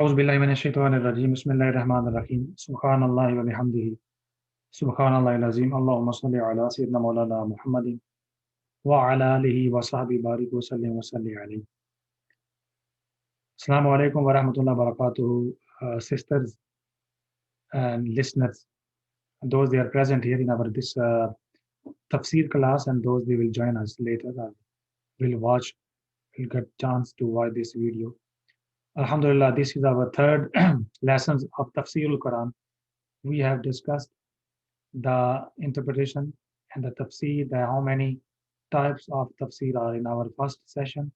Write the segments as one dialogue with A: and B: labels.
A: Auzubillahiminash-shaytanir-rajim. Bismillahir-rahmanir-rahim. Subhanallahi wa bihamdihi. Subhanallahil azim. Allahumma salli ala sayyidina Maulana Muhammadin wa ala alihi wa sahbihi barik wa sallim wa salli alayhi. Assalamu alaikum wa rahmatullahi wa barakatuh, sisters and listeners, those they are present here in our this tafsir class and those they will join us later. Will watch, will get chance to watch this video. Alhamdulillah, this is our third lessons of Tafsirul Quran. We have discussed the interpretation and the tafsir, the how many types of tafsir are in our first session.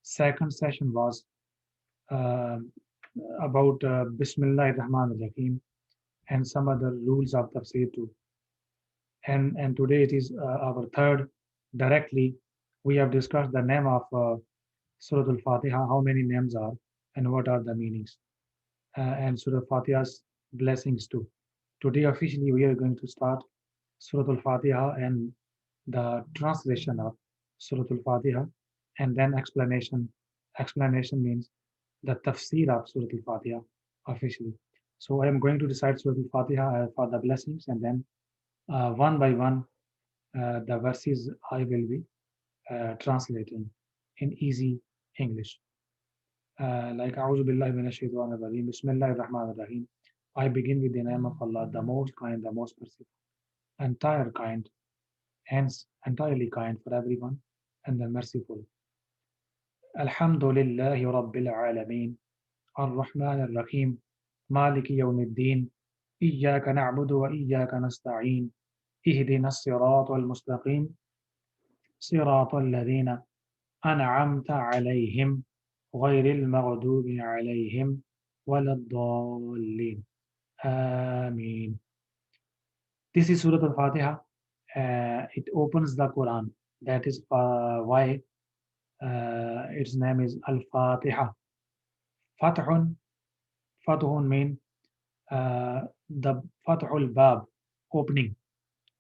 A: Second session was uh, about Bismillah ar-Rahman ar-Rahim and some other rules of tafsir too. And today it is our third. Directly, we have discussed the name of Surah Al-Fatiha, how many names are and what are the meanings, and Surah Al-Fatiha's blessings too. Today officially we are going to start Surah Al-Fatiha and the translation of Surah Al-Fatiha, and then explanation. Explanation means the tafsir of Surah Al-Fatiha officially. So I am going to recite Surah Al-Fatiha for the blessings, and then one by one the verses I will be translating in easy English. Like A'udhu Billahi Minash Shaitanir Rajeem. Bismillahir Rahmanir Rahim. I begin with the name of Allah, the most kind, the most merciful, entire kind, hence entirely kind for everyone, and the merciful. Alhamdulillahi Rabbil Alameen. Ar-Rahman Ar-Rahim. Maliki Yawmiddin. Iyyaka na'budu wa iyyaka nasta'een. Ihdina as-sirata al-mustaqim. Sirata alladhina an'amta alayhim. غير المغضوب عليهم ولا الضالين. Ameen. This is Surah Al-Fatiha. It opens the Quran. That is why its name is Al-Fatiha. Fathun. Fathun mean the Fathul Bab, opening.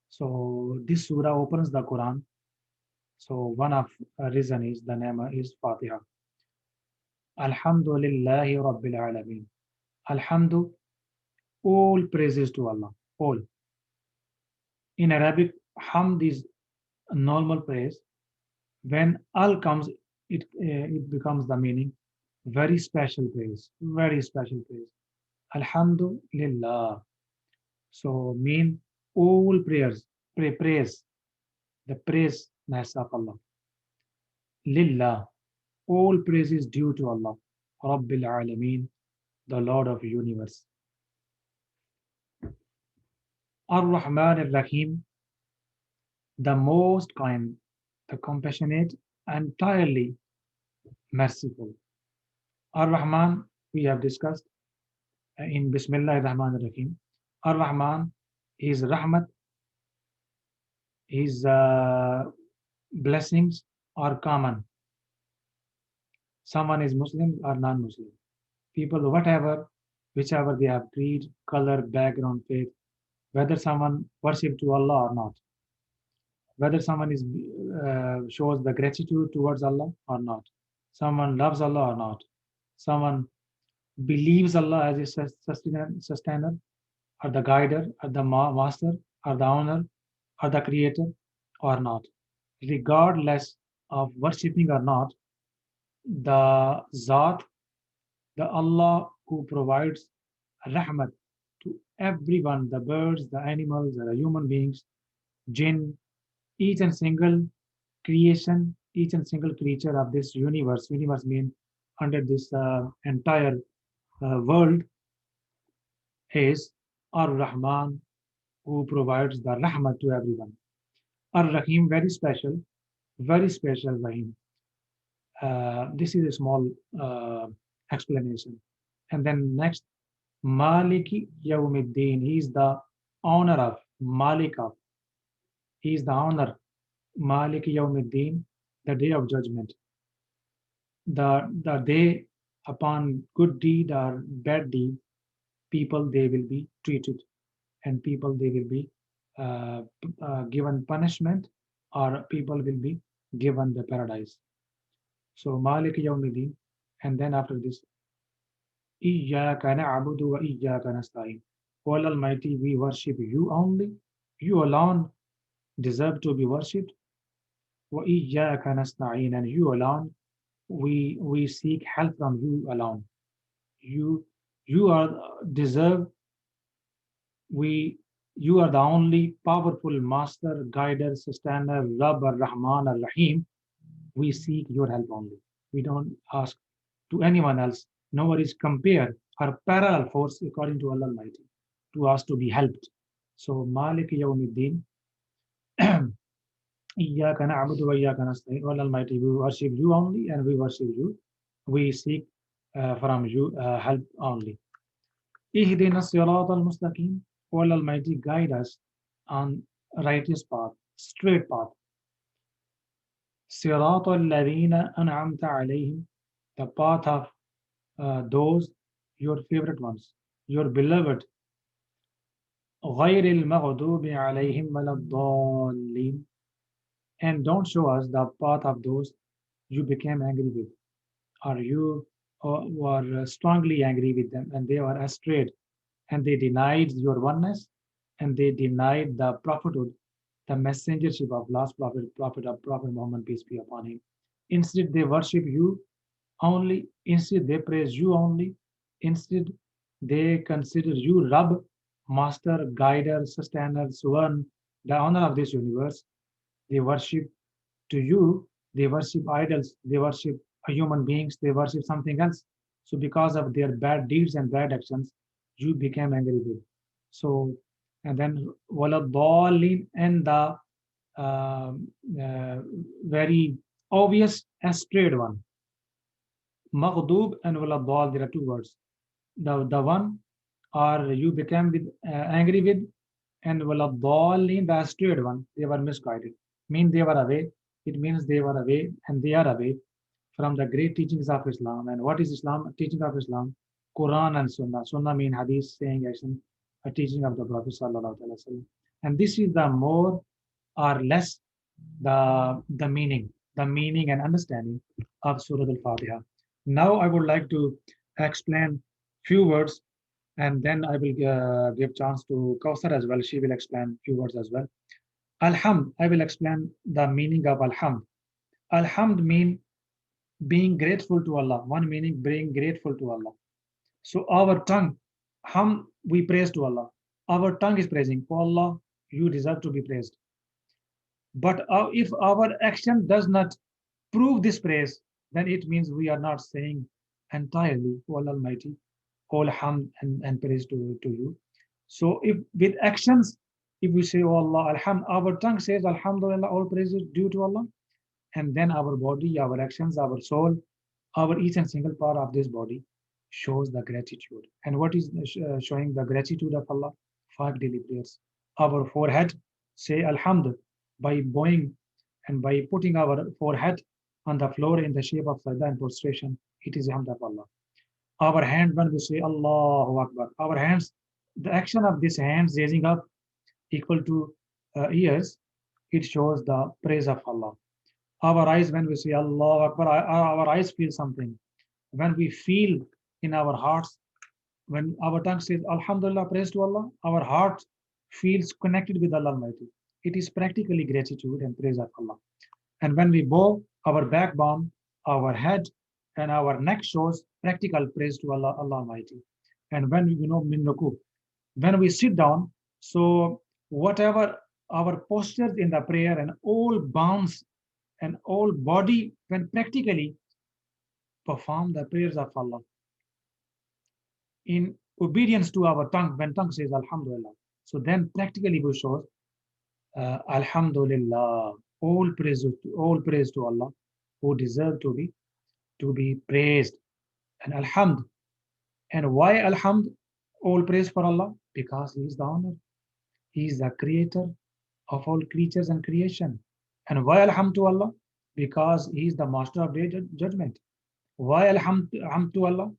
A: So this surah opens the Quran. So one of reason is the name is Fatiha. Alhamdulillahi Rabbil Alameen. Alhamdu, all praises to Allah. All. In Arabic, hamd is a normal praise. When al comes, it becomes the meaning. Very special praise. Very special praise. Alhamdulillah. So mean all prayers, praise, the praiseness of Allah. Lillah. All praise is due to Allah. Rabbil Alameen, the Lord of universe. Ar-Rahman Ar-Rahim, the most kind, the compassionate, entirely merciful. Ar-Rahman, we have discussed in Bismillah Ar-Rahman Ar-Rahim. Ar-Rahman, his rahmat, his blessings are common. Someone is Muslim or non-Muslim. People, whatever, whichever they have creed, color, background, faith, whether someone worship to Allah or not, whether someone is shows the gratitude towards Allah or not, someone loves Allah or not, someone believes Allah as a sustainer, or the guider, or the master, or the owner, or the creator, or not. Regardless of worshipping or not, the Zat, the Allah who provides rahmat to everyone, the birds, the animals, the human beings, jinn, each and single creation, each and single creature of this universe means under this entire world, is Ar-Rahman, who provides the rahmat to everyone. Ar-Rahim, very special Rahim. This is a small explanation. And then next, Maliki Yawmiddin. He is the owner of, Malik of. He is the owner, Maliki Yawmiddin, the day of judgment. The day upon good deed or bad deed, people they will be treated, and people they will be given punishment, or people will be given the paradise. So Malik Yawmiddin, and then after this, Iyyaka na'budu wa iyyaka nasta'in. O Allah Almighty, we worship you only. You alone deserve to be worshipped. Wa iyyaka nasta'in, and you alone we seek help from you alone. You you are deserve we you are the only powerful master, guider, sustainer, Rabb ar-Rahman ar-Rahim. We seek your help only. We don't ask to anyone else. Nor is compare or parallel force according to Allah Almighty to us to be helped. So Malik Yawmiddin, Iyyaka na'budu wa iyyaka nasta'in. Allah Almighty, we worship you only and we worship you. We seek from you help only. Ihdina sirat al-mustaqim. Allah Almighty, guide us on righteous path, straight path. Sirat al-ladhina an'amta alayhim, the path of those your favorite ones, your beloved. غير المغضوب عليهم ولا الضالين. And don't show us the path of those you became angry with, or you were strongly angry with them, and they were astray, and they denied your oneness, and they denied the prophethood, the messengership of last Prophet Muhammad, peace be upon him. Instead, they worship you only. Instead, they praise you only. Instead, they consider you Rabb, master, guider, sustainer, Suvan, the owner of this universe. They worship to you, they worship idols, they worship human beings, they worship something else. So because of their bad deeds and bad actions, you became angry with. So, and then Waladhalin, and the uh, very obvious strayed one. Maghdub and Waladhal, there are two words. The one or you became with angry with, and Waladhalin, the strayed one, they were misguided. Mean they were away. It means they were away and they are away from the great teachings of Islam. And what is Islam? Teaching of Islam, Quran and Sunnah. Sunnah mean hadith, saying, action, a teaching of the Prophet Sallallahu Alaihi Wasallam. And this is the more or less the meaning and understanding of Surah Al-Fatiha. Now I would like to explain few words, and then I will give chance to Kausar as well. She will explain few words as well. Alhamd, I will explain the meaning of Alhamd. Alhamd mean being grateful to Allah. One meaning, being grateful to Allah. So our tongue, we praise to Allah. Our tongue is praising. For Allah, you deserve to be praised. But if our action does not prove this praise, then it means we are not saying entirely, O Allah Almighty, all hamd and praise to you. So if with actions, if we say, Oh Allah, Alhamd, our tongue says, Alhamdulillah, all praise is due to Allah. And then our body, our actions, our soul, our each and single part of this body shows the gratitude. And what is showing the gratitude of Allah? 5 daily prayers. Our forehead say Alhamd by bowing and by putting our forehead on the floor in the shape of sajda and prostration. It is hamd of Allah. Our hand, when we say Allahu Akbar, our hands, the action of this hands raising up equal to ears, it shows the praise of Allah. Our eyes, when we say Allah Akbar, our eyes feel something. When we feel in our hearts, when our tongue says Alhamdulillah, praise to Allah, our heart feels connected with Allah Almighty. It is practically gratitude and praise of Allah. And when we bow, our backbone, our head, and our neck shows practical praise to Allah, Allah Almighty. And when we min ruku, when we sit down, so whatever our postures in the prayer and all bounds and all body, when practically perform the prayers of Allah in obedience to our tongue, when tongue says Alhamdulillah. So then practically we show Alhamdulillah, all praise to Allah, who deserve to be praised. And Alhamd. And why Alhamd? All praise for Allah? Because He is the owner. He is the creator of all creatures and creation. And why Alhamd to Allah? Because He is the master of judgment. Why Alhamd to Allah?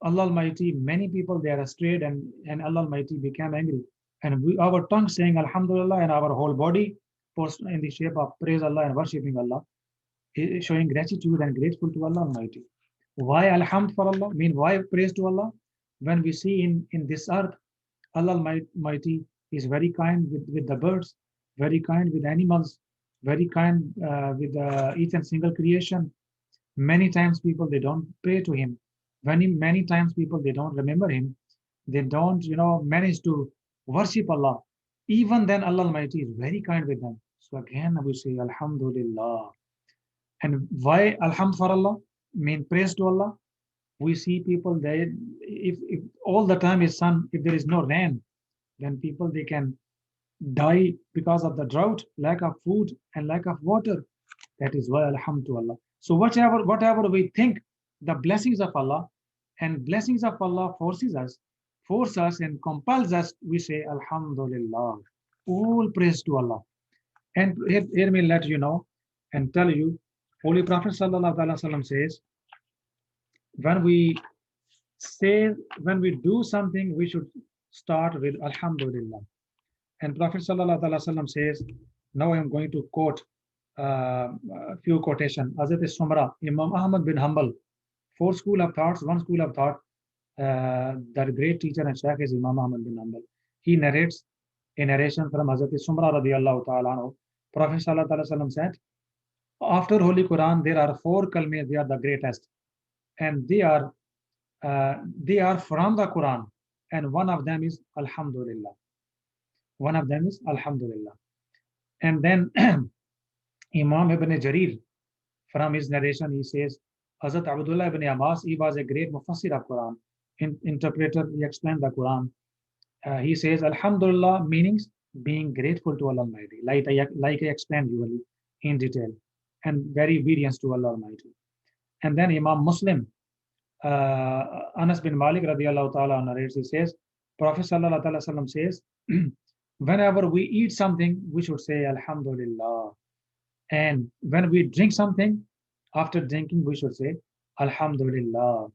A: Allah Almighty, many people they are astray, and Allah Almighty became angry. And our tongue saying Alhamdulillah, and our whole body in the shape of praise Allah and worshipping Allah, showing gratitude and grateful to Allah Almighty. Why alhamd for Allah? Mean why praise to Allah? When we see in this earth, Allah Almighty is very kind with the birds, very kind with animals, very kind with each and single creation. Many times people they don't pray to Him. Many times people they don't remember Him. They don't manage to worship Allah. Even then Allah Almighty is very kind with them. So again we say Alhamdulillah. And why Alhamd for Allah? Mean praise to Allah. We see people they if all the time is sun, if there is no rain, then people they can die because of the drought, lack of food and lack of water. That is why Alhamdulillah. So whatever we think the blessings of Allah, and blessings of Allah force us and compels us, we say Alhamdulillah. All praise to Allah. And here me let you know and tell you, Holy Prophet Sallallahu Alaihi Wasallam says, when we when we do something, we should start with Alhamdulillah. And Prophet Sallallahu Alaihi Wasallam says, now I am going to quote a few quotation. Hazrat Sumra, Imam Ahmad bin Hanbal, four school of thoughts, one school of thought. The great teacher and Shaykh is Imam Ahmad bin Hanbal. He narrates a narration from Hazrat Sumra radiallahu ta'ala anhu. Prophet Sallallahu Alaihi Wasallam said, after Holy Quran, there are four kalme, they are the greatest. And they are from the Quran. And one of them is Alhamdulillah. One of them is Alhamdulillah. And then Imam Ibn Jarir, from his narration, he says, Hazrat Abdullah ibn Abbas, he was a great mufassir of Quran, interpreter, he explained the Quran. He says, Alhamdulillah meanings being grateful to Allah Almighty, like I explained you in detail, and very obedience to Allah Almighty. And then Imam Muslim, Anas bin Malik radiallahu ta'ala narrates, he says, Prophet Sallallahu Alaihi Wasallam says, whenever we eat something, we should say Alhamdulillah. And when we drink something, after drinking, we should say Alhamdulillah.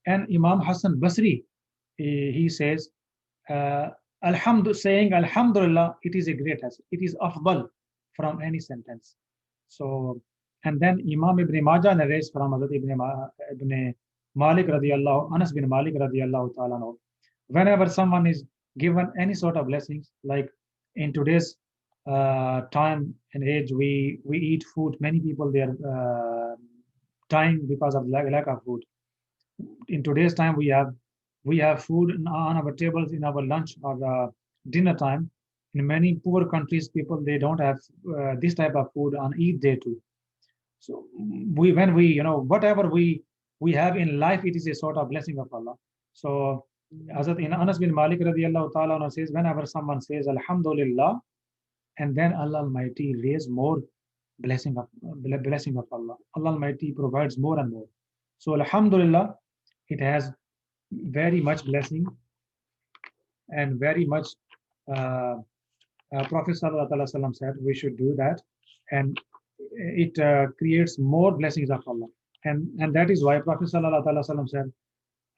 A: And Imam Hassan Basri, he says, saying Alhamdulillah, it is a great hasan. It is afdal from any sentence. So, and then Imam Ibn Majah narrates from Hazrat Ibn Malik radiallahu, Anas bin Malik radiallahu ta'ala. Whenever someone is given any sort of blessings, like in today's time and age, we eat food. Many people they are dying because of lack of food. In today's time, we have food on our tables in our lunch or dinner time. In many poor countries, people they don't have this type of food on Eid day too. So when we whatever we have in life, it is a sort of blessing of Allah. So Hazrat Anas bin Malik radiallahu ta'ala says, whenever someone says Alhamdulillah, and then Allah Almighty raise more blessing of Allah. Allah Almighty provides more and more. So Alhamdulillah, it has very much blessing and very much Prophet Sallallahu Alaihi Wasallam said we should do that, and it creates more blessings of Allah. And that is why Prophet Sallallahu Alaihi Wasallam said,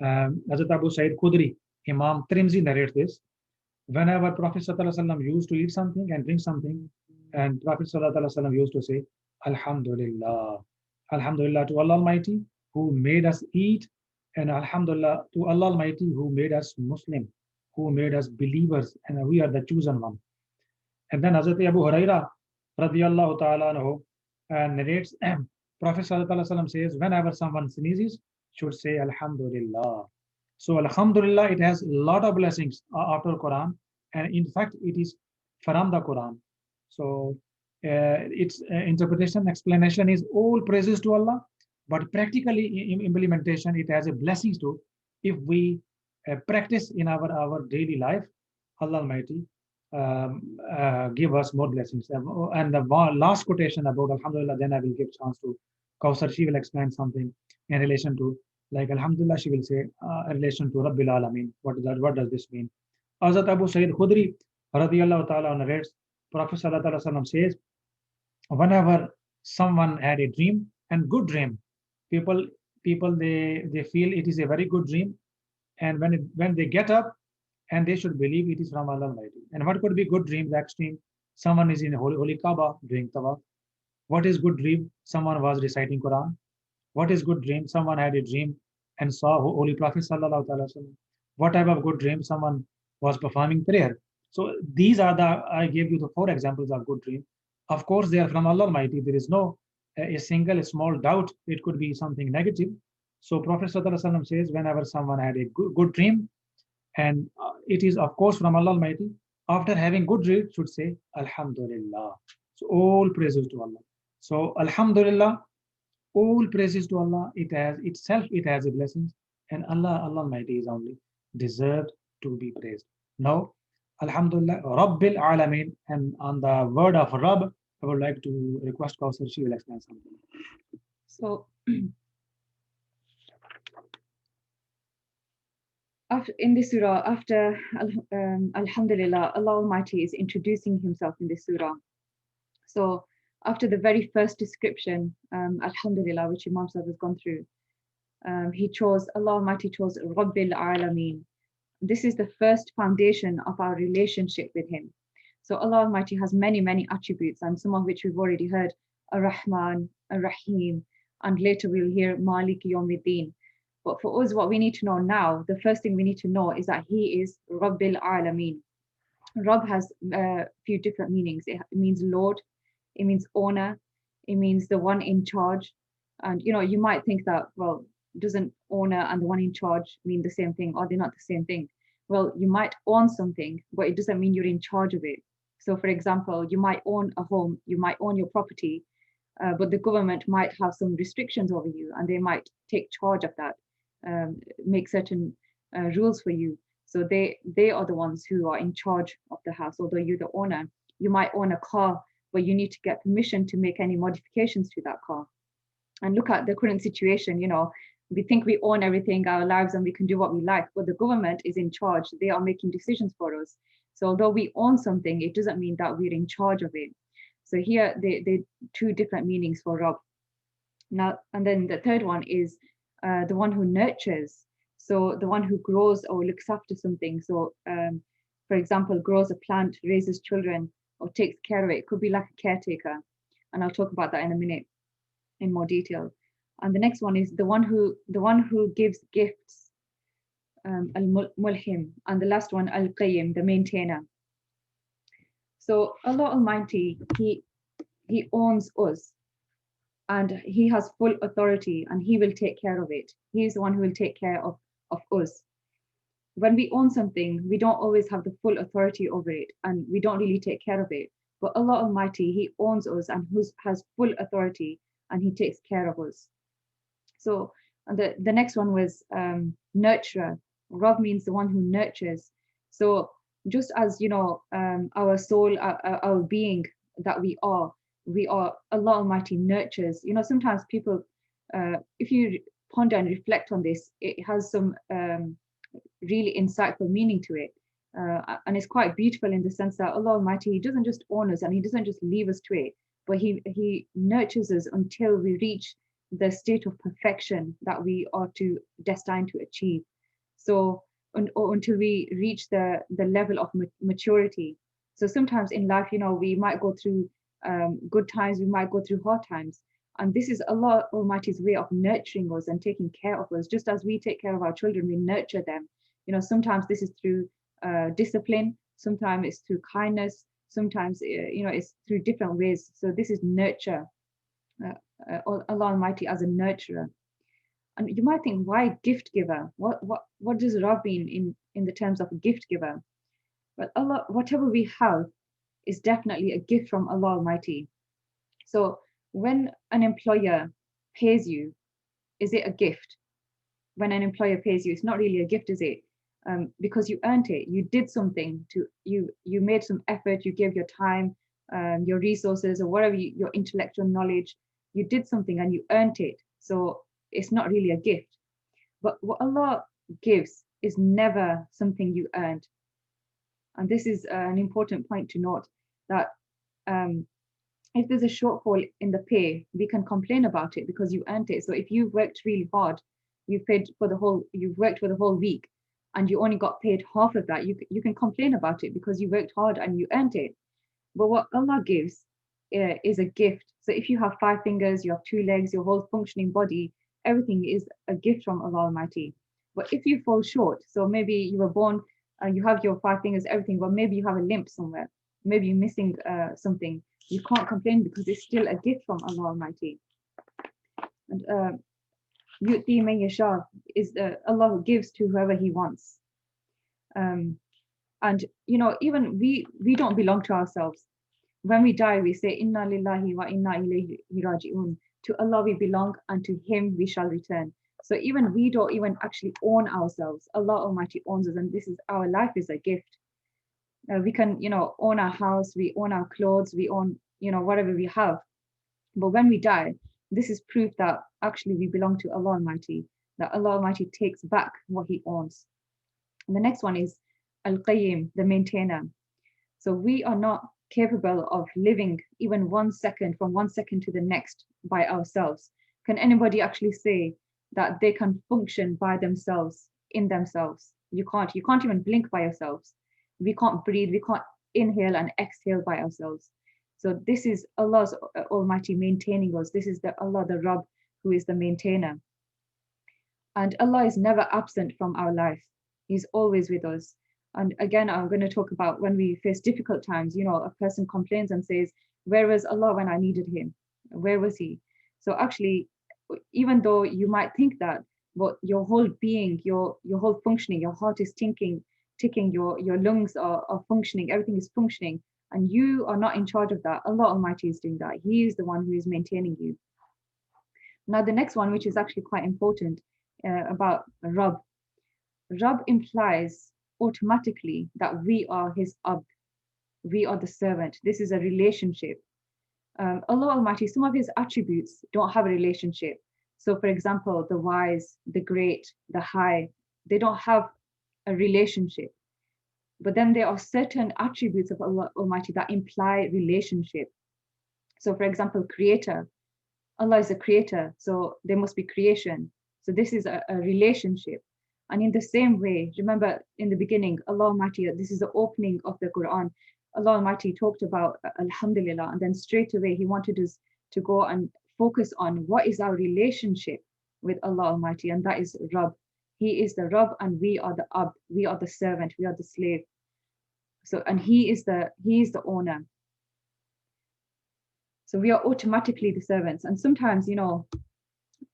A: Hazrat Abu Sa'id Khudri, Imam Tirmidhi narrates this, whenever Prophet Sallallahu Alaihi Wasallam used to eat something and drink something, and Prophet Sallallahu Alaihi Wasallam used to say, Alhamdulillah. Alhamdulillah to Allah Almighty who made us eat, and Alhamdulillah to Allah Almighty who made us Muslim, who made us believers, and we are the chosen one. And then Hazrat Abu Huraira radiallahu ta'ala anhu narrates, Prophet Sallallahu Alaihi Wasallam says, whenever someone sneezes, should say Alhamdulillah. So Alhamdulillah, it has a lot of blessings after Quran, and in fact, it is from the Quran. So its interpretation, explanation is all praises to Allah, but practically in implementation, it has a blessings too. If we practice in our daily life, Allah Almighty give us more blessings. And the last quotation about Alhamdulillah, then I will give chance to Kausar. She will explain something in relation to, like Alhamdulillah, she will say in relation to Rabbil Alameen. What does this mean? Hazrat Abu Sa'id Khudri radiyallahu ta'ala narrates, Prophet Sallallahu Alaihi Wasallam says, whenever someone had a dream, and good dream, people they feel it is a very good dream, and when they get up, and they should believe it is from Allah Almighty. And what could be good dream? The extreme, someone is in holy Kaaba doing tawaf. What is good dream? Someone was reciting Quran. What is good dream? Someone had a dream and saw Holy Prophet sallallahu alaihi wasallam. What type of good dream? Someone was performing prayer. So these are the, I gave you the 4 examples of good dream. Of course, they are from Allah Almighty. There is no a single small doubt it could be something negative. So Prophet sallallahu alaihi wasallam says whenever someone had a good dream, and it is of course from Allah Almighty, after having good dream should say Alhamdulillah. So all praises to Allah. So Alhamdulillah, all praises to Allah. It has itself, it has a blessing, and Allah Almighty is only deserved to be praised. Now, Alhamdulillah, Rabbil Alameen, and on the word of Rabb, I would like to request Kausar, she will explain something.
B: So, in this surah, after Alhamdulillah, Allah Almighty is introducing Himself in this surah. So, after the very first description, Alhamdulillah, which Imam Sahib has gone through, Allah Almighty chose Rabbil Alameen. This is the first foundation of our relationship with Him. So Allah Almighty has many, many attributes, and some of which we've already heard, Ar-Rahman, Ar-Rahim, and later we'll hear Malik Yawmiddin. But for us, what we need to know now, the first thing we need to know is that He is Rabbil Alameen. Rabb has a few different meanings. It means Lord, it means owner, it means the one in charge. And you might think that, well, doesn't owner and the one in charge mean the same thing, or they're not the same thing? Well, you might own something, but it doesn't mean you're in charge of it. So for example, you might own a home, you might own your property, but the government might have some restrictions over you, and they might take charge of that, make certain rules for you. So they are the ones who are in charge of the house, although you're the owner. You might own a car, but you need to get permission to make any modifications to that car. And look at the current situation, we think we own everything, our lives, and we can do what we like, but the government is in charge. They are making decisions for us. So although we own something, it doesn't mean that we're in charge of it. So here, they two different meanings for Rabb. Now, and then the third one is the one who nurtures. So the one who grows or looks after something. So, for example, grows a plant, raises children, or takes care of it. It could be like a caretaker. And I'll talk about that in a minute in more detail. And the next one is the one who gives gifts, al-mulhim, and the last one, al-qayyim, the maintainer. So Allah Almighty, He owns us, and He has full authority, and He will take care of it. He is the one who will take care of us. When we own something, we don't always have the full authority over it, and we don't really take care of it. But Allah Almighty, He owns us and has full authority, and He takes care of us. So the next one was nurturer. Rabb means the one who nurtures. So just as our soul, our being that we are, Allah Almighty nurtures. Sometimes people, if you ponder and reflect on this, it has some really insightful meaning to it. And it's quite beautiful in the sense that Allah Almighty, He doesn't just own us and He doesn't just leave us to it, but He nurtures us until we reach the state of perfection that we are destined to achieve. So until we reach the level of maturity. So sometimes in life, we might go through good times, we might go through hard times. And this is Allah Almighty's way of nurturing us and taking care of us. Just as we take care of our children, we nurture them. Sometimes this is through discipline, sometimes it's through kindness, sometimes it's through different ways. So this is nurture. Allah Almighty as a nurturer. And you might think, why gift giver? What does Rabb mean in the terms of a gift giver? But Allah, whatever we have is definitely a gift from Allah Almighty. So when an employer pays you, is it a gift? When an employer pays you, it's not really a gift, is it? Because you earned it. You did something you made some effort, you gave your time, your resources, or whatever, your intellectual knowledge. You did something and you earned it. So it's not really a gift. But what Allah gives is never something you earned. And this is an important point to note, that if there's a shortfall in the pay, we can complain about it because you earned it. So if you've worked really hard, you've worked for the whole week, and you only got paid half of that, you can complain about it because you worked hard and you earned it. But what Allah gives is a gift. So if you have 5 fingers, you have 2 legs, your whole functioning body, everything is a gift from Allah Almighty. But if you fall short, so maybe you were born, you have your 5 fingers, everything, but maybe you have a limp somewhere, maybe you're missing something, you can't complain because it's still a gift from Allah Almighty. And Yu'ti man yasha is Allah who gives to whoever He wants. And even we don't belong to ourselves. When we die, we say Inna lillahi wa inna ilayhi raji'un. To Allah we belong, and to Him we shall return. So even we don't even actually own ourselves. Allah Almighty owns us, and this is our life is a gift. We can own our house, we own our clothes, we own whatever we have. But when we die, this is proof that actually we belong to Allah Almighty, that Allah Almighty takes back what He owns. And the next one is Al-Qayyim, the maintainer. So we are not capable of living even 1 second, from 1 second to the next, by ourselves. Can anybody actually say that they can function by themselves, in themselves? You can't even blink by yourselves. We can't breathe, we can't inhale and exhale by ourselves. So this is Allah's Almighty maintaining us. This is Allah, the Rabb, who is the maintainer. And Allah is never absent from our life. He's always with us. And again, I'm going to talk about when we face difficult times, a person complains and says, where was Allah when I needed Him? Where was He? So actually, even though you might think that, but your whole being, your whole functioning, your heart is ticking, your lungs are functioning, everything is functioning, and you are not in charge of that. Allah Almighty is doing that. He is the one who is maintaining you. Now, the next one, which is actually quite important, about Rabb. Rabb implies automatically that we are His Abd. We are the servant. This is a relationship. Allah Almighty, some of His attributes don't have a relationship. So for example, the wise, the great, the high, they don't have a relationship. But then there are certain attributes of Allah Almighty that imply relationship. So for example, creator. Allah is a creator, so there must be creation. So this is a relationship. And in the same way, remember in the beginning, Allah Almighty, this is the opening of the Quran. Allah Almighty talked about Alhamdulillah, and then straight away He wanted us to go and focus on what is our relationship with Allah Almighty, and that is Rabb. He is the Rabb, and we are the Abd, we are the servant, we are the slave. So, and He is the owner. So we are automatically the servants. And sometimes,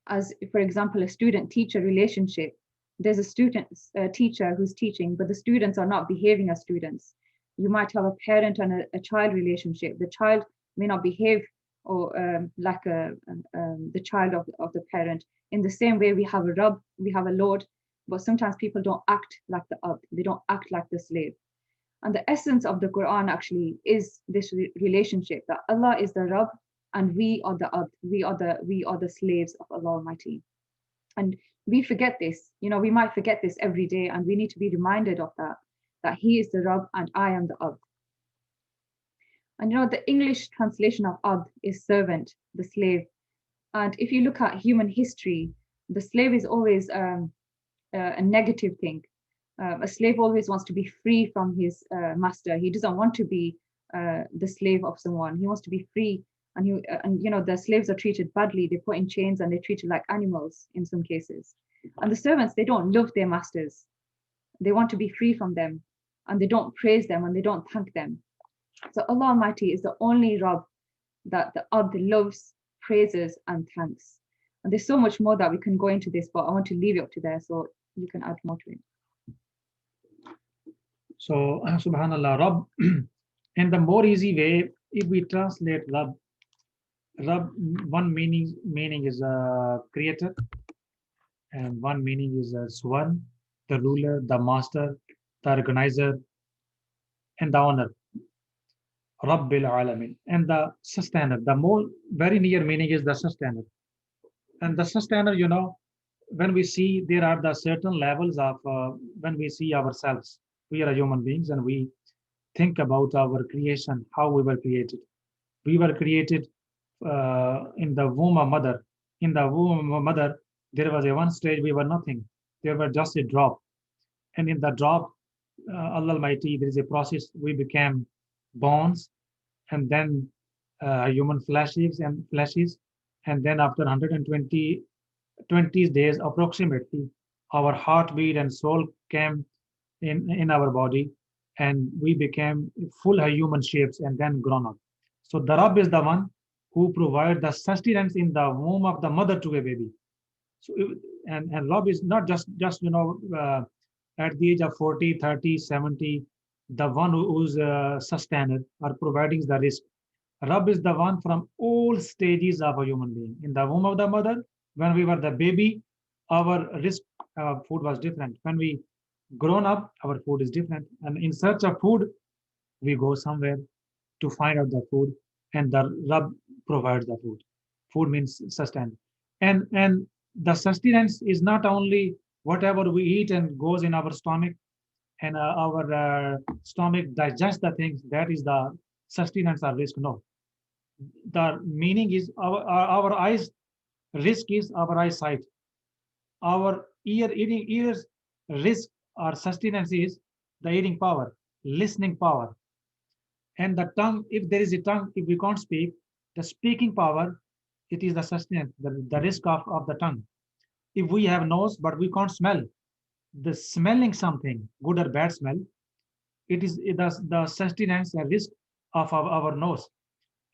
B: as for example, a student-teacher relationship, there's a student teacher who's teaching, but the students are not behaving as students. You might have a parent and a child relationship. The child may not behave or like the child of the parent. In the same way, we have a Rabb, we have a Lord, but sometimes people don't act like the Abd. They don't act like the slave. And the essence of the Quran actually is this relationship, that Allah is the Rabb and we are the Abd. We are the slaves of Allah Almighty. And we forget this. We might forget this every day, and we need to be reminded of that He is the Rabb and I am the Abd. And the English translation of Abd is servant, the slave. And if you look at human history, the slave is always a negative thing. A slave always wants to be free from his master. He doesn't want to be the slave of someone. He wants to be free. And the slaves are treated badly. They're put in chains and they're treated like animals in some cases. And the servants, they don't love their masters. They want to be free from them, and they don't praise them and they don't thank them. So Allah Almighty is the only Rabb that the Abd loves, praises, and thanks. And there's so much more that we can go into this, but I want to leave it up to there so you can add more to it.
A: So, subhanallah, Rabb, in the more easy way, if we translate Rabb, one meaning is a creator, and one meaning is a Swan, the ruler, the master, the organizer, and the owner. Rabbil Alamin, and the sustainer. The more very near meaning is the sustainer. And the sustainer, when we see there are the certain levels of when we see ourselves, we are human beings, and we think about our creation, how we were created. We were created in the womb of mother. In the womb of mother, there was a one stage we were nothing. There were just a drop. And in the drop, Allah Almighty, there is a process. We became bones, and then human fleshes, and then after 120 20 days approximately, our heartbeat and soul came in our body, and we became full human shapes and then grown up. So the Rabb is the one who provides the sustenance in the womb of the mother to a baby. So and Rabb is not just at the age of 40, 30, 70, the one who's sustainer or providing the risk. Rabb is the one from all stages of a human being. In the womb of the mother, when we were the baby, our risk food was different. When we grown up, our food is different. And in search of food, we go somewhere to find out the food, and the Rabb provides the food. Food means sustain. And the sustenance is not only whatever we eat and goes in our stomach, and our stomach digests the things, that is the sustenance or risk. No, the meaning is our eyes, risk is our eyesight. Our eating ears, risk or sustenance is the eating power, listening power. And the tongue, if there is a tongue, if we can't speak, the speaking power, it is the sustenance, the risk of the tongue. If we have nose but we can't smell, the smelling something, good or bad smell, it is the sustenance and risk of our nose.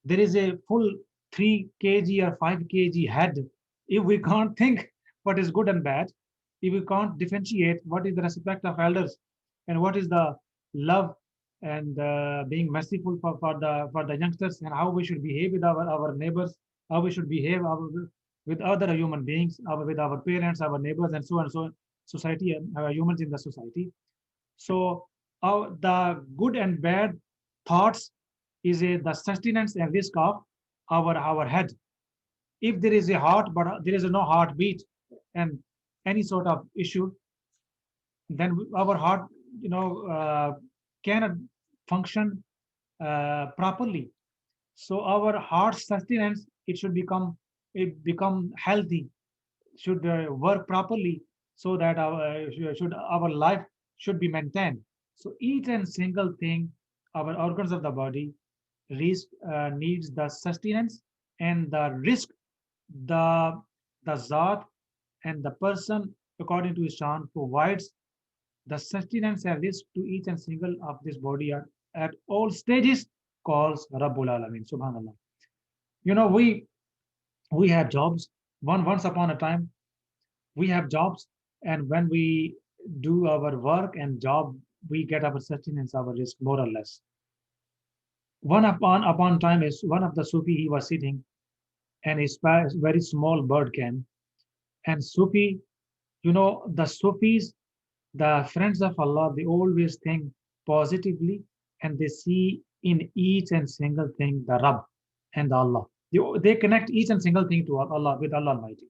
A: There is a full 3 kg or 5 kg head. If we can't think what is good and bad, if we can't differentiate what is the respect of elders and what is the love and being merciful for the youngsters, and how we should behave with our neighbors, how we should behave with other human beings, with our parents, our neighbors, and so on and so on, society and humans in the society. So the good and bad thoughts is the sustenance and risk of our head. If there is a heart but there is no heartbeat and any sort of issue, then our heart, cannot function properly. So our heart sustenance, it become healthy, should work properly, so that our life should be maintained. So each and single thing, our organs of the body, risk needs the sustenance and the risk, the zat and the person according to his shan provides the sustenance and risk to each and single of this body at all stages, calls Rabbul Alamin. Subhanallah. We have jobs. Once upon a time, we have jobs, and when we do our work and job, we get our sustenance, our risk, more or less. One upon time, is one of the Sufi, he was sitting, and a very small bird came. And Sufi, the Sufis, the friends of Allah, they always think positively, and they see in each and single thing the Rabb and the Allah. They connect each and single thing to Allah, with Allah Almighty.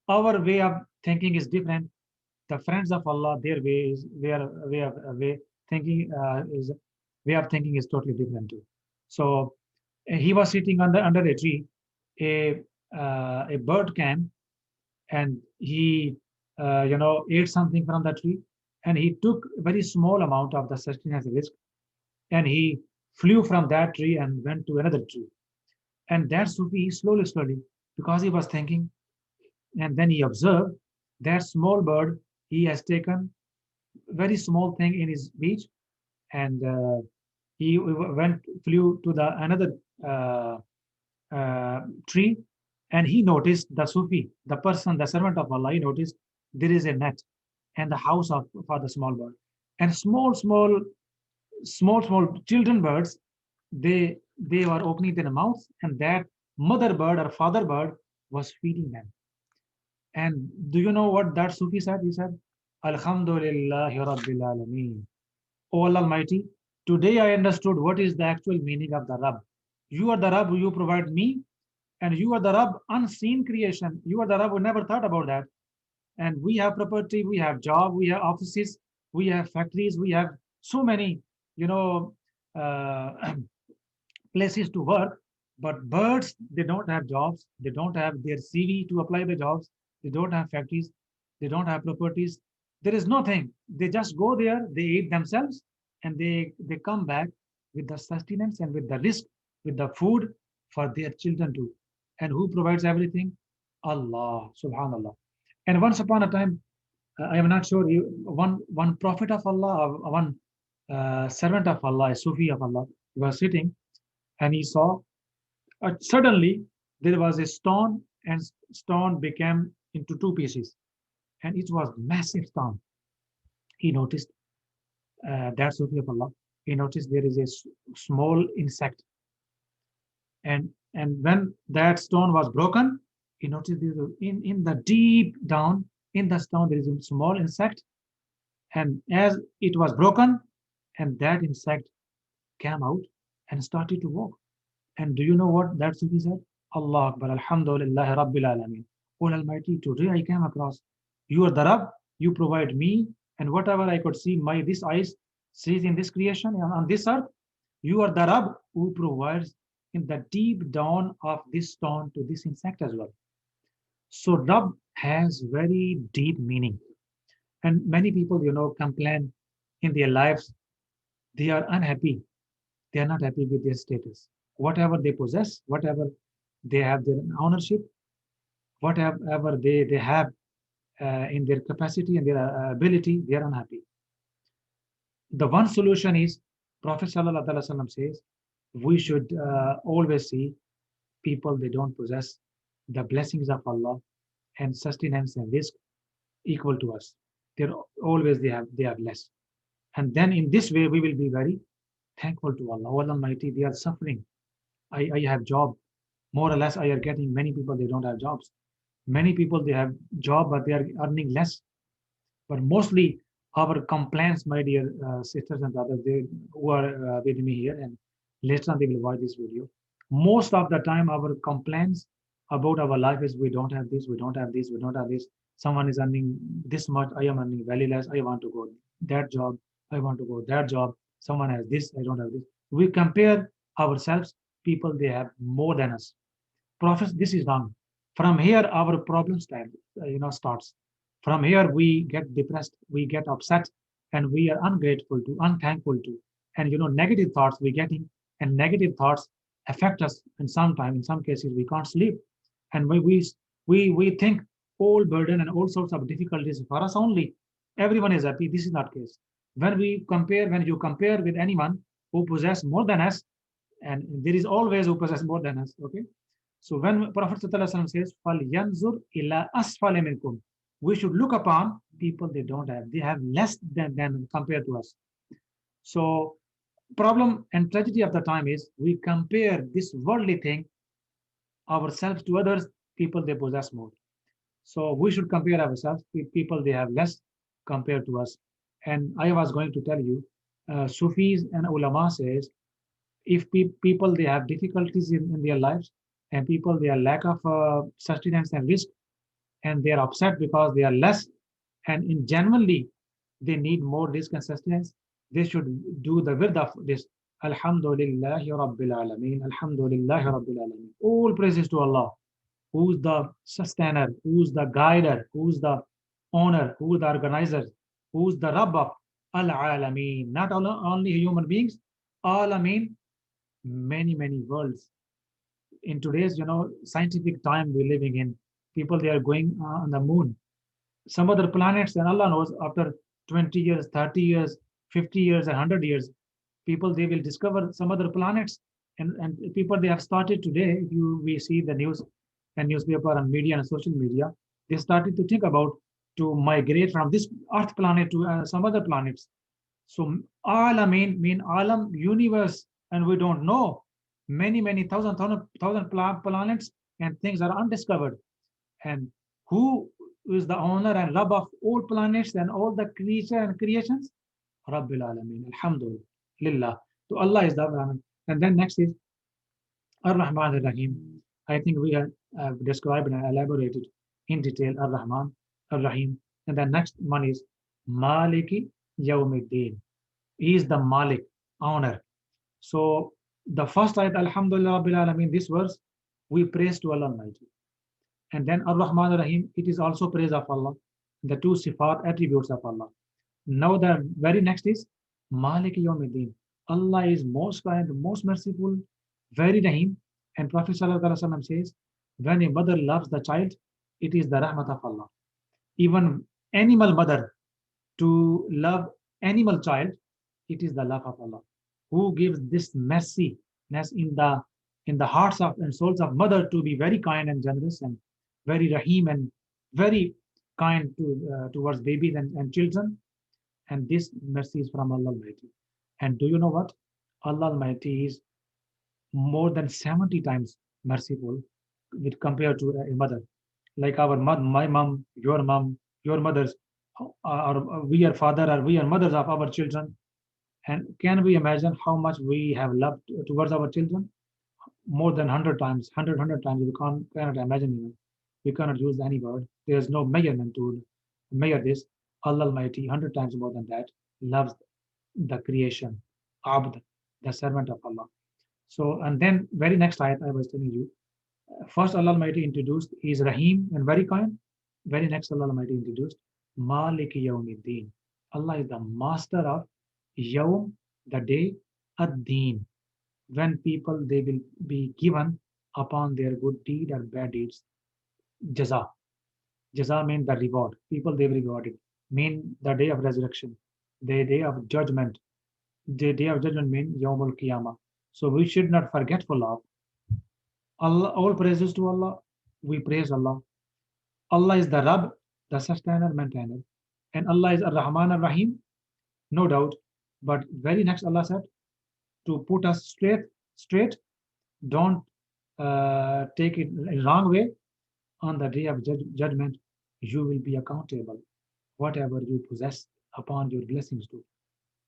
A: Our way of thinking is different. The friends of Allah, their way is thinking way of thinking is totally different too. So he was sitting under a tree. A bird came, and he ate something from the tree, and he took a very small amount of the sustenance risk, and he flew from that tree and went to another tree. And that Sufi, slowly, because he was thinking, and then he observed that small bird, he has taken very small thing in his beach, and he flew to the another tree, and he noticed the Sufi, the person, the servant of Allah. He noticed there is a net and the house for the small bird, and small children birds, they were opening their mouths, and that mother bird or father bird was feeding them. And do you know what that Sufi said? He said, Alhamdulillahi Rabbil Alameen. O Allah Almighty, today I understood what is the actual meaning of the Rabb. You are the Rabb, you provide me, and you are the Rabb, unseen creation. You are the Rabb who never thought about that. And we have property, we have job, we have offices, we have factories, we have so many, uh, places to work. But birds, they don't have jobs, they don't have their CV to apply the jobs, they don't have factories, they don't have properties. There is nothing. They just go there, they eat themselves, and they come back with the sustenance and with the risk, with the food for their children too. And who provides everything? Allah, subhanallah. And once upon a time, I am not sure, one prophet of Allah, one servant of Allah, a Sufi of Allah, was sitting and he saw suddenly there was a stone and stone became into two pieces and it was massive stone. He noticed that Sufi of Allah. He noticed there is a small insect and when that stone was broken, he noticed in the deep down in the stone there is a small insect, and as it was broken, and that insect came out and started to walk. And do you know what that Sufi said? Allah Akbar, Alhamdulillah, Rabbil Alameen. Oh Almighty, today I came across. You are the Rabb, you provide me, and whatever I could see, my this eyes sees in this creation and on this earth, you are the Rabb who provides in the deep down of this stone to this insect as well. So Rabb has very deep meaning. And many people, complain in their lives. They are unhappy. They are not happy with their status. Whatever they possess, whatever they have their ownership, whatever they have in their capacity and their ability, they are unhappy. The one solution is Prophet Sallallahu Alaihi Wasallam says we should always see people they don't possess the blessings of Allah and sustenance and risk equal to us. They're always they have less. And then in this way we will be very thankful to Allah. Allah Almighty, they are suffering. I have job. More or less I are getting, many people they don't have jobs. Many people they have job but they are earning less. But mostly our complaints, my dear sisters and brothers, they who are with me here and later on they will watch this video. Most of the time our complaints about our life is we don't have this, we don't have this, we don't have this. Someone is earning this much, I am earning very less, I want to go that job, I want to go that job. Someone has this, I don't have this. We compare ourselves, people they have more than us. Prophets, this is wrong. From here our problem starts. From here we get depressed, we get upset, and we are ungrateful to, unthankful to. And negative thoughts we're getting, and negative thoughts affect us. And sometimes, in some cases, we can't sleep. And we think all burden and all sorts of difficulties for us only. Everyone is happy. This is not case. When you compare with anyone who possess more than us, and there is always who possess more than us. Okay. So when Prophet ﷺ says, "Falyanzur ila asfali minkum," we should look upon people they don't have. They have less than compared to us. So problem and tragedy of the time is we compare this worldly thing ourselves to others, people they possess more. So we should compare ourselves with people they have less compared to us. And I was going to tell you, Sufis and ulama says, if people they have difficulties in their lives, and people they are lack of sustenance and risk, and they are upset because they are less, and in genuinely they need more risk and sustenance, they should do the wird of this. Alhamdulillahi Rabbil Alameen, Alhamdulillahi Rabbil Alameen. All praises to Allah, who's the sustainer, who's the guider, who's the owner, who's the organizer, who's the Rabb of Al Alameen. Not only human beings, Alameen, many worlds. In today's scientific time we're living in, people they are going on the moon, some other planets, and Allah knows after 20 years, 30 years, 50 years, and 100 years, people they will discover some other planets. And people they have started today, if we see the news and newspaper and media and social media, they started to think about to migrate from this earth planet to some other planets. So Alameen mean alam, universe, and we don't know many thousand planets and things are undiscovered. And who is the owner and Rabb of all planets and all the creature and creations? Rabbil Alameen. Alhamdulillah. So Allah is the Rahman. And then next is Ar-Rahman Ar-Rahim. I think we have described and elaborated in detail Ar-Rahman Ar-Rahim. And the next one is Maliki Yawmiddin. He is the Malik, owner. So the first ayat, Alhamdulillah Rabbil Alameen, this verse, we praise to Allah Almighty. And then Ar-Rahman Ar-Rahim, it is also praise of Allah, the two sifat attributes of Allah. Now the very next is Maliki Yawmiddin. Allah is most kind, most merciful, very Rahim. And Prophet Sallallahu Alaihi Wasallam says, when a mother loves the child, It is the rahmat of Allah. Even animal mother to love animal child, it is the love of Allah who gives this merciness in the hearts of and souls of mother to be very kind and generous and very rahim and very kind towards babies and children. And this mercy is from Allah Almighty. And do you know what? Allah Almighty is more than 70 times merciful with compared to a mother. Like our my mom, your mothers, or we are father or we are mothers of our children. And can we imagine how much we have loved towards our children? More than 100 times, 100 times. We cannot imagine even. We cannot use any word. There is no measurement to measure this. Allah Almighty, 100 times more than that, loves the creation, Abd, the servant of Allah. So, and then very next ayat I was telling you, first Allah Almighty introduced, He is Rahim and very kind. Very next Allah Almighty introduced, Malik Yawmiddin. Allah is the master of Yawm, the day, Ad-Din, when people they will be given upon their good deed or bad deeds. Jaza. Jaza means the reward. People they will be rewarded. Mean the day of resurrection, the day of judgment. The day of judgment means Yawmul Qiyamah. So we should not forgetful of Allah. All praises to Allah. We praise Allah. Allah is the Rabb, the sustainer, maintainer. And Allah is Ar-Rahman Ar-Rahim, no doubt. But very next Allah said, to put us straight, don't take it in wrong way. On the day of judgment, you will be accountable, whatever you possess upon your blessings too.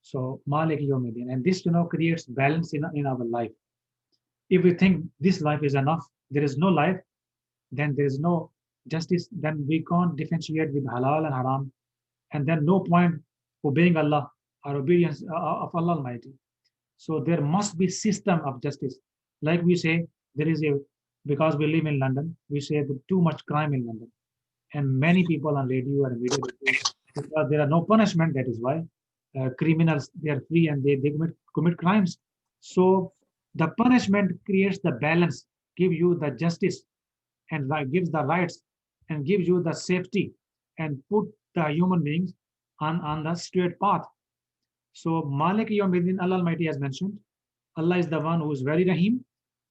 A: So Malik Yawmiddin. And this, creates balance in our life. If we think this life is enough, there is no life, then there is no justice, then we can't differentiate with halal and haram, and then no point obeying Allah or obedience of Allah Almighty. So there must be system of justice. Like we say, because we live in London, we say that too much crime in London. And many people on radio and video, because there are no punishment, that is why criminals, they are free and they commit crimes. So the punishment creates the balance, give you the justice and gives the rights and gives you the safety and put the human beings on the straight path. So Malik Yawmiddin, Allah Almighty has mentioned, Allah is the one who is very Rahim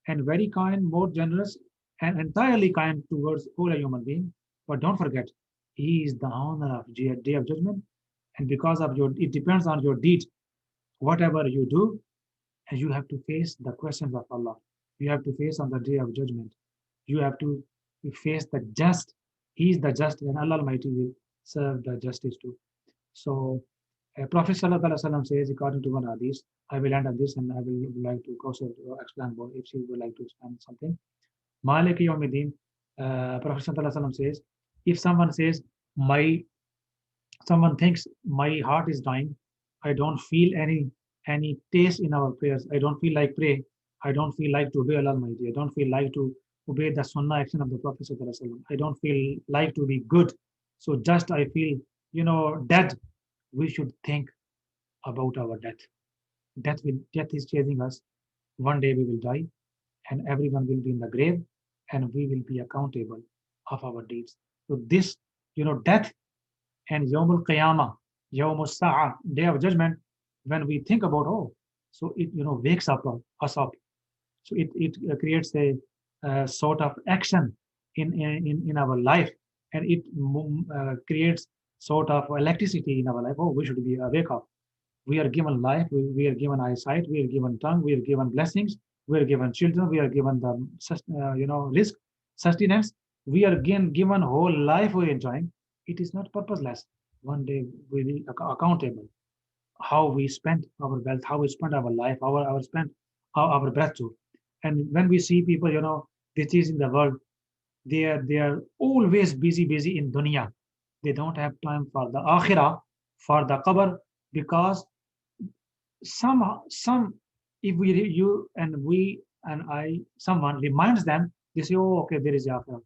A: and very kind, more generous and entirely kind towards all a human being. But don't forget, He is the owner of Day of Judgment. And because of it depends on your deed. Whatever you do, and you have to face the questions of Allah. You have to face on the Day of Judgment. You have to face the just. He is the just, and Allah Almighty will serve the justice too. So, Prophet Sallallahu Alaihi Wasallam says, according to one hadith, I will end on this, and I will like to Kausar explain more if she would like to explain something. Malik Yawmiddin, Prophet Sallallahu Alaihi Wasallam says, if someone says, someone thinks my heart is dying, I don't feel any taste in our prayers. I don't feel like pray. I don't feel like to obey Allah Almighty. I don't feel like to obey the sunnah action of the Prophet Sallallahu Alaihi Wasallam. I don't feel like to be good. So just I feel, dead. We should think about our death. Death is chasing us. One day we will die, and everyone will be in the grave, and we will be accountable of our deeds. So this, death and Yawmul Qiyamah, Yawmul Sa'ah, Day of Judgment, when we think about, so it, wakes up us up. So it creates a sort of action in our life, and it creates sort of electricity in our life. We should be wake up. We are given life, we are given eyesight, we are given tongue, we are given blessings, we are given children, we are given the risk, sustenance. We are given whole life we are enjoying. It is not purposeless. One day we will be accountable. How we spent our wealth, how we spent our life, our breath too. And when we see people, this is in the world, they are always busy in dunya. They don't have time for the akhirah, for the qabr, because some if someone reminds them, they say, okay, there is akhirah,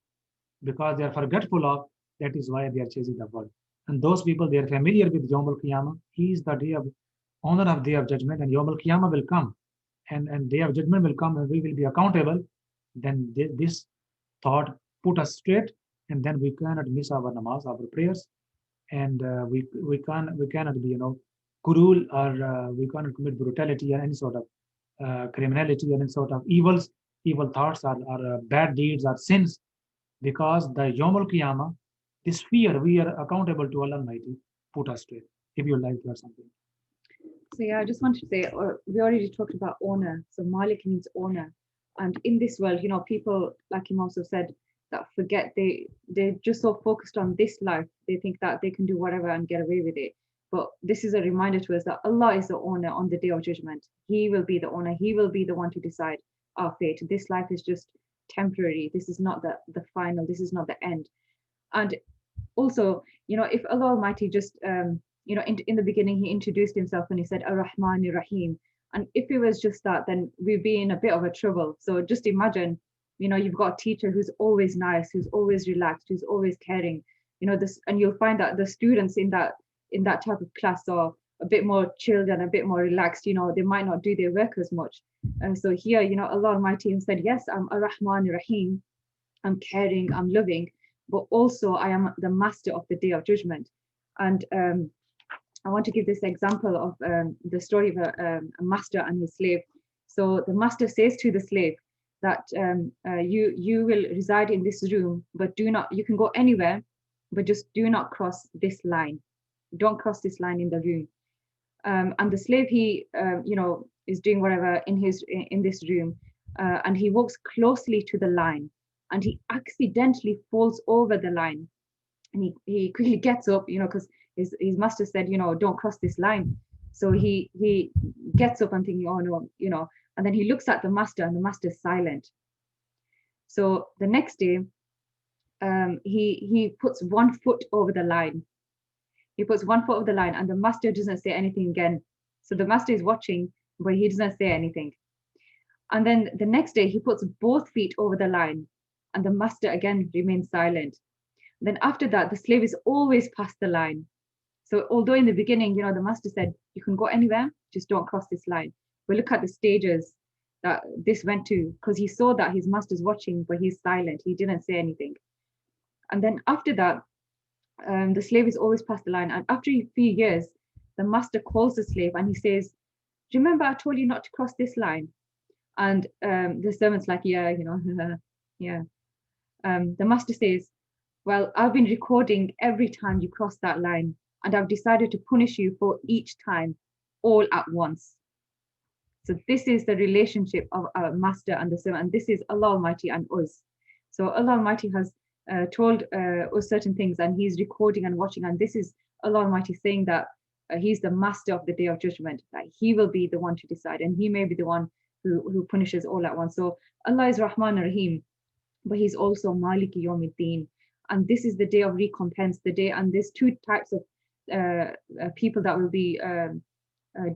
A: because they are forgetful of. That is why they are chasing the world. And those people, they are familiar with Yawm al-Qiyamah. He is the day of honor of Day of Judgment, and Yawm al-Qiyamah will come, and Day of Judgment will come, and we will be accountable. Then this thought put us straight, and then we cannot miss our namaz, our prayers, and we cannot be cruel, or we cannot commit brutality or any sort of criminality or any sort of evil thoughts, or bad deeds or sins, because the Yom Al Qiyamah, this fear, we are accountable to Allah Almighty, put us straight. If you like to add something.
B: So yeah, I just wanted to say, we already talked about honor. So Malik means honor, and in this world, people like him also said that forget they're just so focused on this life. They think that they can do whatever and get away with it. But this is a reminder to us that Allah is the owner on the day of judgment. He will be the owner. He will be the one to decide our fate. This life is just temporary. This is not the final. This is not the end. And also, if Allah Almighty just, in the beginning, he introduced himself and he said, Ar-Rahman Ar-Rahim. And if it was just that, then we'd be in a bit of a trouble. So just imagine, you've got a teacher who's always nice, who's always relaxed, who's always caring, this, and you'll find that the students in that type of class are a bit more chilled and a bit more relaxed, they might not do their work as much. And so here, Allah Almighty said, yes, I'm Ar-Rahman Ar-Rahim. I'm caring, I'm loving, but also I am the master of the day of judgment. And I want to give this example of the story of a master and his slave. So the master says to the slave that you will reside in this room, but you can go anywhere, but just do not cross this line. Don't cross this line in the room. And the slave, he is doing whatever in this room, and he walks closely to the line, and he accidentally falls over the line, and he quickly gets up, because his master said, don't cross this line. So he gets up and thinking, oh no, and then he looks at the master, and the master is silent. So the next day, he puts 1 foot over the line. He puts 1 foot over the line, and the master doesn't say anything again. So the master is watching, but he doesn't say anything. And then the next day, he puts both feet over the line, and the master again remains silent. Then after that, the slave is always past the line. So although in the beginning, the master said, you can go anywhere, just don't cross this line. But look at the stages that this went to, because he saw that his master's watching, but he's silent. He didn't say anything. And then after that, the slave is always past the line. And after a few years, the master calls the slave and he says, remember I told you not to cross this line? And the servant's like, yeah, yeah. The master says, well, I've been recording every time you cross that line, and I've decided to punish you for each time, all at once. So this is the relationship of our master and the servant, and this is Allah Almighty and us. So Allah Almighty has told us certain things, and he's recording and watching, and this is Allah Almighty saying that he's the master of the day of judgment, that he will be the one to decide, and he may be the one who punishes all at once. So Allah is Rahman Rahim, but he's also Maliki Yawmiddin, and this is the day of recompense, the day, and there's 2 types of people that will be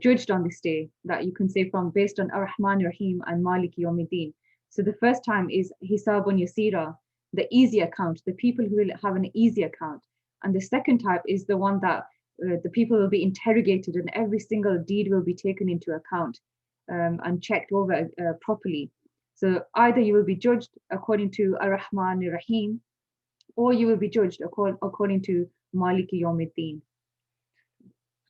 B: judged on this day, that you can say from, based on Ar-Rahman Rahim and Maliki Yawmiddin. So the first time is Hisabun Yasira, the easy account, the people who will have an easy account. And the second type is the one that the people will be interrogated, and every single deed will be taken into account and checked over properly. So either you will be judged according to Ar-Rahman Ar-Rahim, or you will be judged according to Maliki Yawmiddin.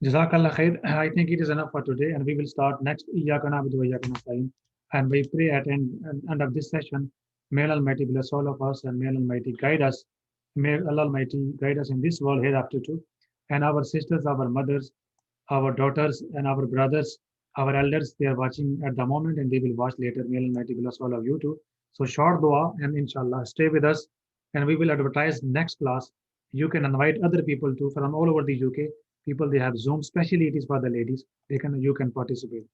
A: Jazakallah khair. I think it is enough for today, and we will start next Iyyaka na'budu wa iyyaka nasta'in. And we pray at end of this session, may Allah Almighty bless all of us, and may Allah Almighty guide us. May Allah Almighty guide us in this world hereafter too. And our sisters, our mothers, our daughters, and our brothers, our elders, they are watching at the moment, and they will watch later. May Allah Almighty bless all of you too. So short dua, and inshallah, stay with us, and we will advertise next class. You can invite other people too from all over the UK. People, they have Zoom, especially it is for the ladies. You can participate,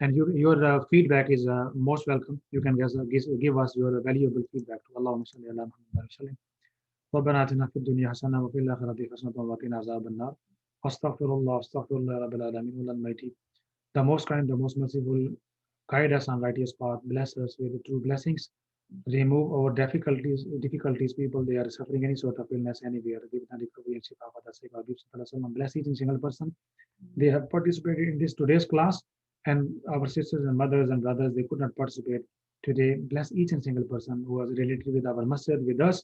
A: and your feedback is most welcome. You can give us your valuable feedback to Allahumma salli ala Muhammad wa sallim. ربنا آتنا في الدنيا حسنة وفي الآخرة حسنة وقنا عذاب النار. أستغفر الله رب العالمين. Allah Almighty, the most kind, the most merciful, guide us on righteous path, bless us with the true blessings, remove our difficulties. People, they are suffering any sort of illness anywhere, give them recovery and shifa for the sake of Prophet. Bless each and single person. They have participated in this today's class, and our sisters and mothers and brothers, they could not participate today. Bless each and single person who was related with our masjid, with us,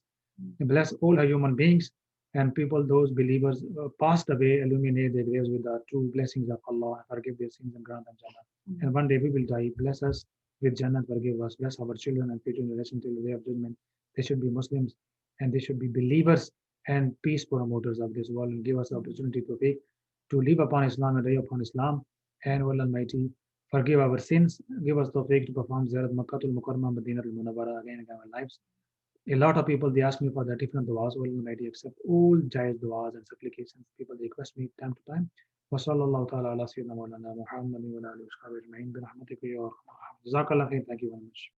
A: Bless all her human beings and people, those believers passed away, illuminate their graves with the true blessings of Allah, forgive their sins and grant them Jannah. And one day we will die. Bless us with Jannah, forgive us, bless our children and future generation till the day of judgment. They should be Muslims and they should be believers and peace promoters of this world and give us the opportunity to live upon Islam and die upon Islam. And Allah Almighty, forgive our sins, give us the faith to perform Ziyarat Makkatul Mukarramah Madinah al Munawwara again in our lives. A lot of people they ask me for the different du'as. Well, I accept all jaiz du'as and supplications. People they request me time to time. وصلى الله تعالى على سيدنا مولانا محمد وعلى آله وصحبه أجمعين برحمتك يا أرحم الراحمين. جزاك الله خير. Thank you very much.